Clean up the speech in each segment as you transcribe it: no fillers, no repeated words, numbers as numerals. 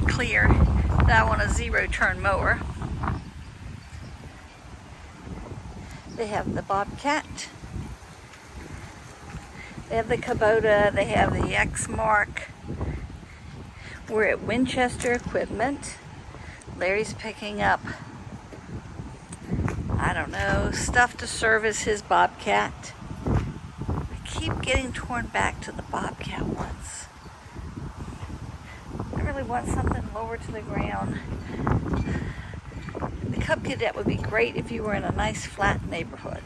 it clear that I want a zero-turn mower. They have the Bobcat. They have the Kubota. They have the Exmark. We're at Winchester Equipment. Larry's picking up, I don't know, stuff to service his Bobcat. I keep getting torn back to the Bobcat ones. I really want something lower to the ground. The Cub Cadet would be great if you were in a nice flat neighborhood,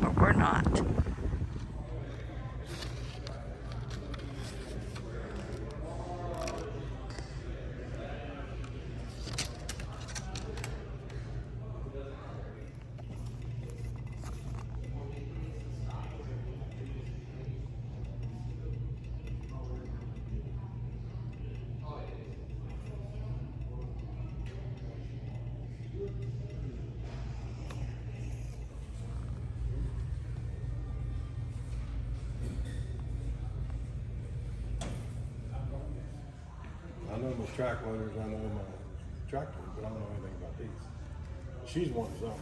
but we're not. I know my track loaders, I know my tractors, but I don't know anything about these. She's wanting something.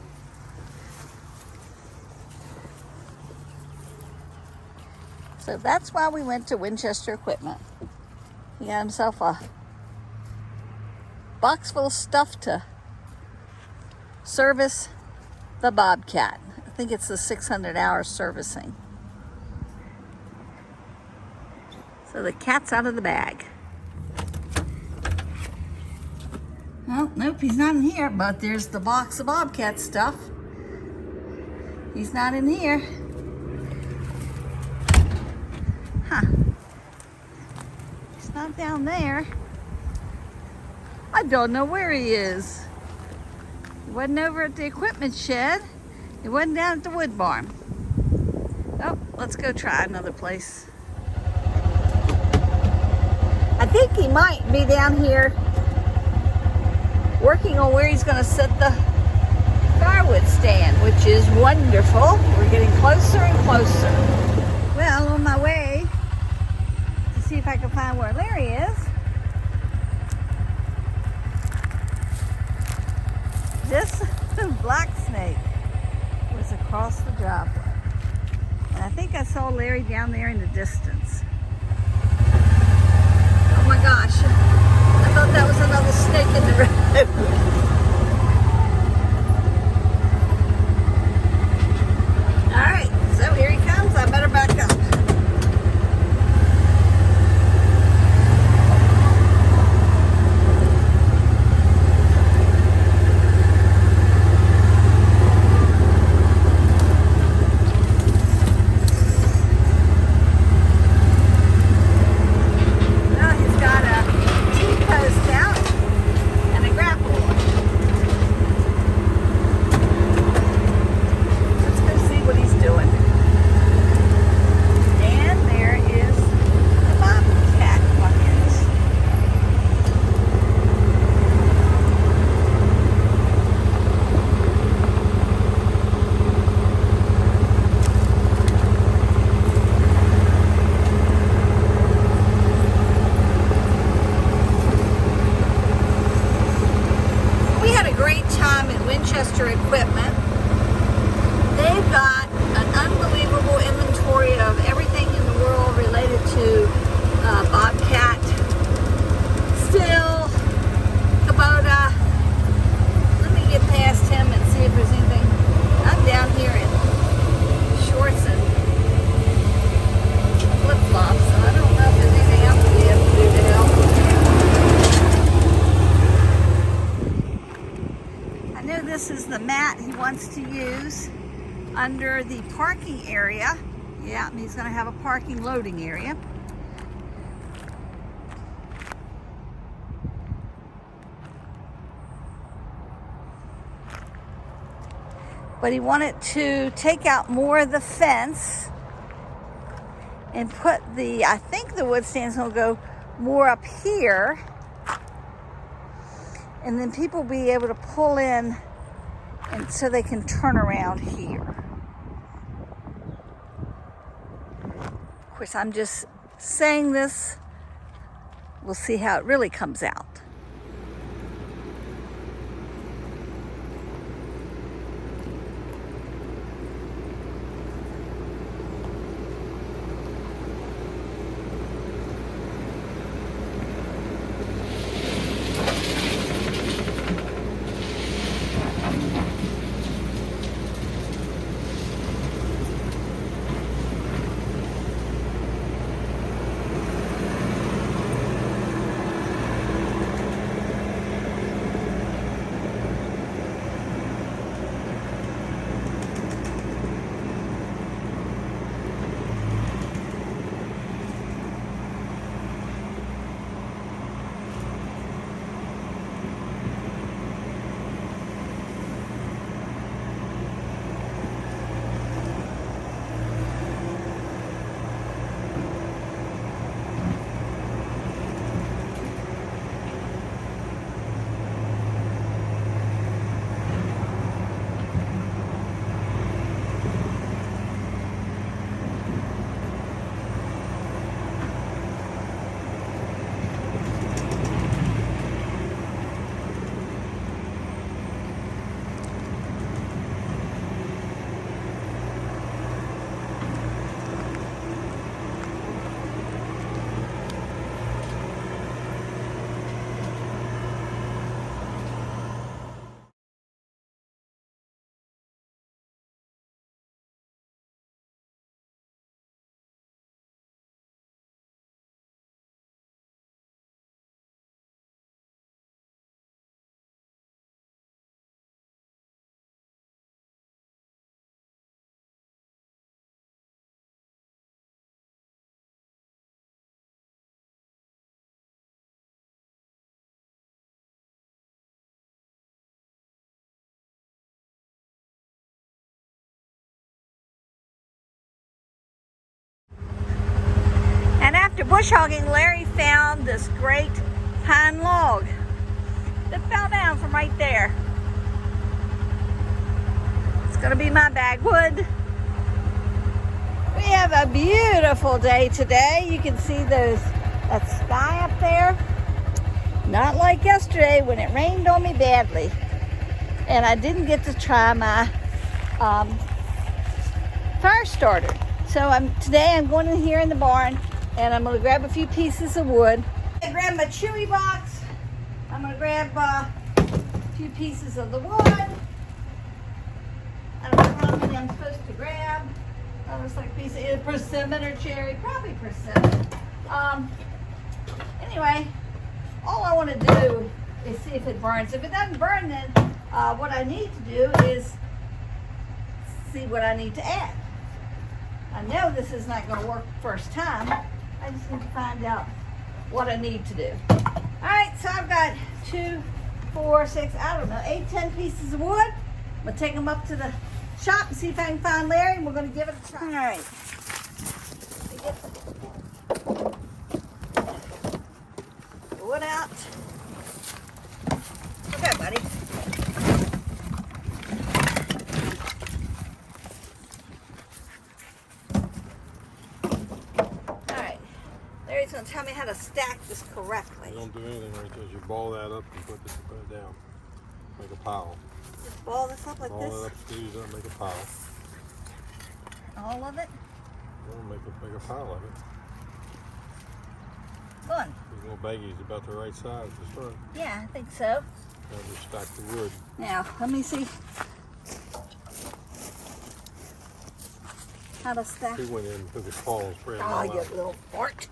So that's why we went to Winchester Equipment. He got himself a box full of stuff to service the Bobcat. I think it's the 600 hours servicing. So the cat's out of the bag. Oh, nope, he's not in here, but there's the box of Bobcat stuff. He's not in here. Huh. He's not down there. I don't know where he is. He wasn't over at the equipment shed. He wasn't down at the wood barn. Oh, let's go try another place. I think he might be down here working on where he's going to set the firewood stand, which is wonderful. We're getting closer and closer. Well, on my way to see if I can find where Larry is, this black snake was across the driveway. And I think I saw Larry down there in the distance. Oh my gosh. I thought that was another snake in the road. All right, so here he comes. I better back up. Winchester Equipment. They've got an unbelievable inventory of everything in the world related to Bobcat, Stihl, Kubota. Let me get past him and see if there's anything. I'm down here in shorts and flip-flops, so I don't know if there's anything else we have to do to help. I know this is the mat he wants to use under the parking area. Yeah, he's going to have a parking loading area. But he wanted to take out more of the fence and put the, I think the wood stand's going to go more up here. And then people will be able to pull in and so they can turn around here. Of course, I'm just saying this. We'll see how it really comes out. bush hogging, Larry found this great pine log that fell down from right there. It's gonna be my bagwood. We have a beautiful day today. You can see that sky up there. Not like yesterday when it rained on me badly. And I didn't get to try my fire starter. So today I'm going in here in the barn and I'm going to grab a few pieces of wood. I grab my chewy box. I'm going to grab a few pieces of the wood. I don't know how many I'm supposed to grab. That looks like a piece of persimmon or cherry, probably persimmon. Anyway, all I want to do is see if it burns. If it doesn't burn, then what I need to do is see what I need to add. I know this is not going to work first time. I just need to find out what I need to do. All right, so I've got 2, 4, 6, I don't know, 8, 10 pieces of wood. I'm going to take them up to the shop and see if I can find Larry, and we're going to give it a try. All right. The wood out. Okay, buddy. Larry's going to tell me how to stack this correctly. You don't do anything right there. You ball that up and put it down. Make a pile. Just ball this up like ball this? Ball it up, squeeze it up, make a pile. All of it? Well, make a pile of it. Fun. These little baggies about the right size to start. Yeah, I think so. Now just stack the wood. Now, let me see how to stack. He went in and took his paw and spread them Oh, all you out. little fart.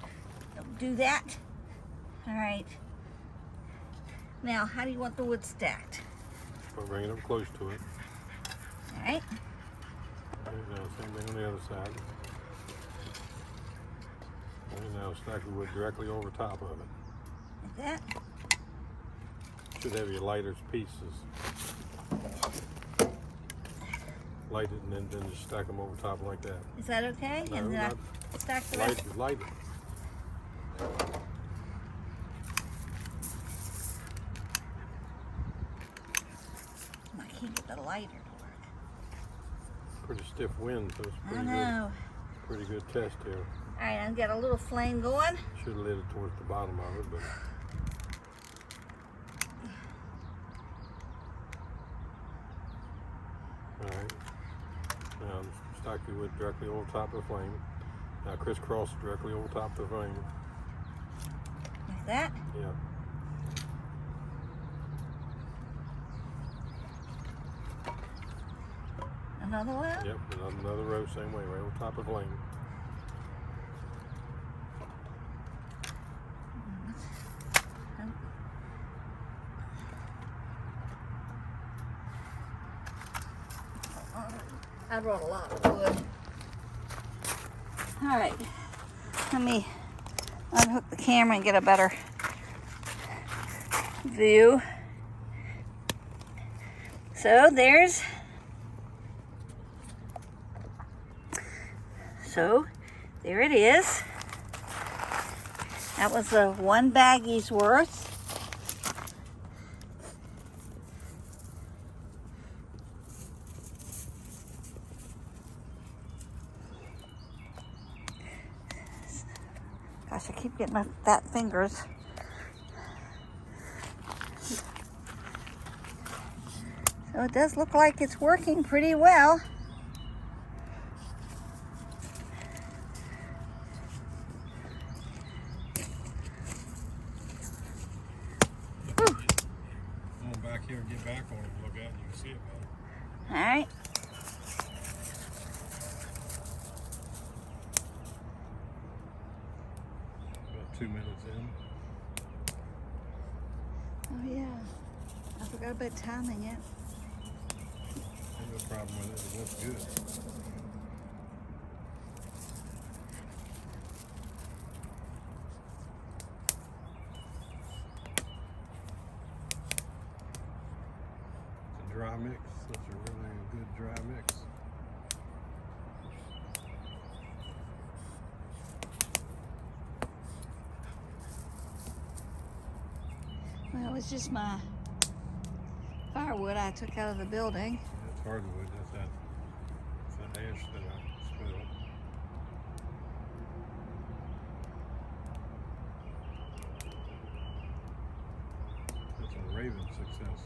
Don't do that. All right. Now, how do you want the wood stacked? By bringing it close to it. All right. Okay, now, same thing on the other side. Okay, now stack the wood directly over top of it. Like that? Should have your lightest pieces. Light it and then just stack them over top like that. Is that okay? No, and not stack the rest? light it. I can't get the lighter to work. Pretty stiff wind, so it's I pretty know. good. Pretty good test here. All right, I've got a little flame going. Should have lit it towards the bottom of it, but. Alright. Now stack your wood directly over top of the flame. Now crisscross directly over top of the flame. Like that? Yeah. Another one? Yep, another row, same way, right over top of the flame. I brought a lot of wood. All right, let me unhook the camera and get a better view. So there it is. That was the 1 baggie's worth. Gosh, I keep getting my fat fingers. So it does look like it's working pretty well. Come back here and get back on it and look at it, you can see it better. All right. About 2 minutes in. Oh yeah, I forgot about timing it. No problem with it, it looks good. It's a dry mix, such a really good dry mix. was just my firewood I took out of the building. That's hardwood. That's that ash that I spilled. That's a Raven success.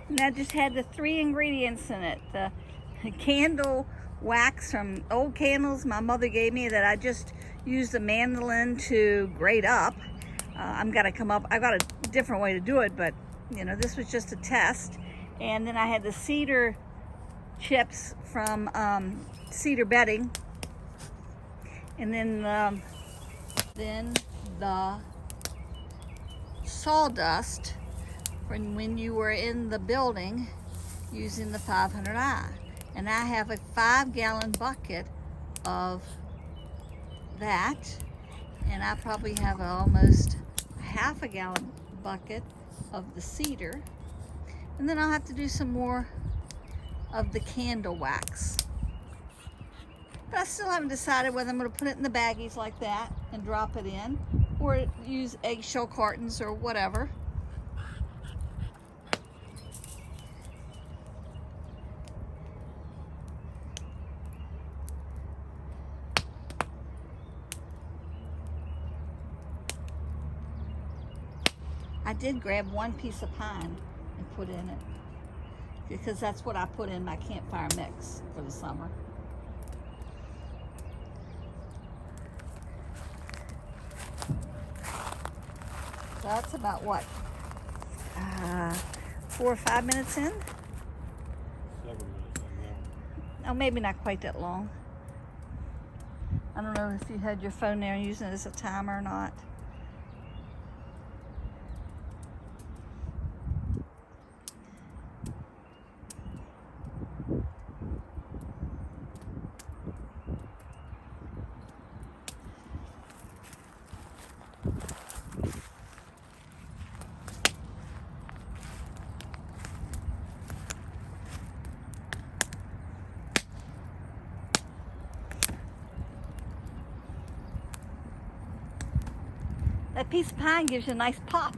And that just had the 3 ingredients in it. The candle wax from old candles my mother gave me that I just used the mandolin to grate up. I've got a different way to do it, but you know, this was just a test. And then I had the cedar chips from cedar bedding. And then the sawdust from when you were in the building using the 500i. And I have a 5-gallon bucket of that, and I probably have almost half a gallon bucket of the cedar. And then I'll have to do some more of the candle wax. But I still haven't decided whether I'm going to put it in the baggies like that and drop it in, or use eggshell cartons or whatever. I did grab 1 piece of pine and put in it, because that's what I put in my campfire mix for the summer. So that's about what, 4 or 5 minutes in? 7 minutes on Oh, maybe not quite that long. I don't know if you had your phone there and using it as a timer or not. That piece of pine gives you a nice pop.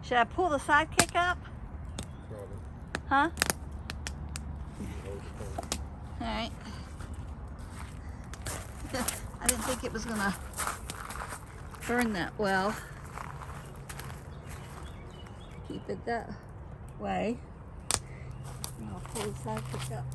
Should I pull the sidekick up? Probably. Huh? Hold the phone. All right. I didn't think it was gonna burn that well. Keep it that way. And I'll pull the sidekick up.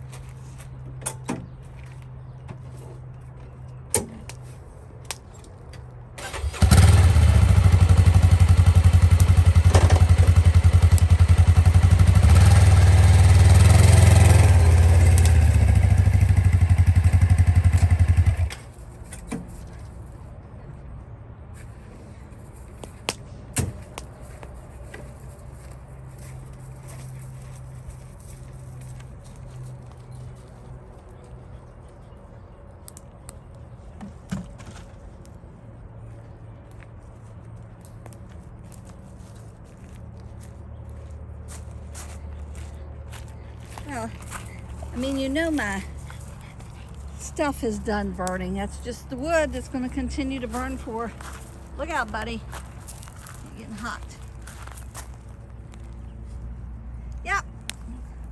Well, I mean, you know my stuff is done burning. That's just the wood that's going to continue to burn for. Look out, buddy. You're getting hot. Yep,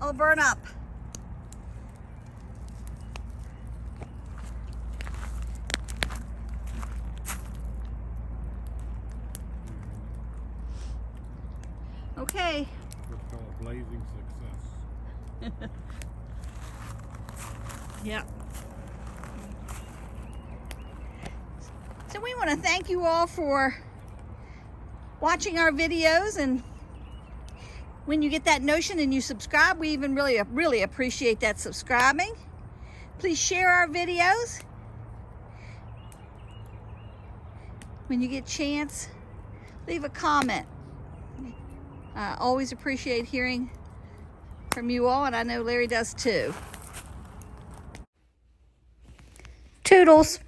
all burn up. Okay. What's called a blazing success. Yep. So we want to thank you all for watching our videos, and when you get that notion and you subscribe, we even really appreciate that subscribing. Please share our videos. When you get a chance, leave a comment. I always appreciate hearing from you all, and I know Larry does too. Toodles.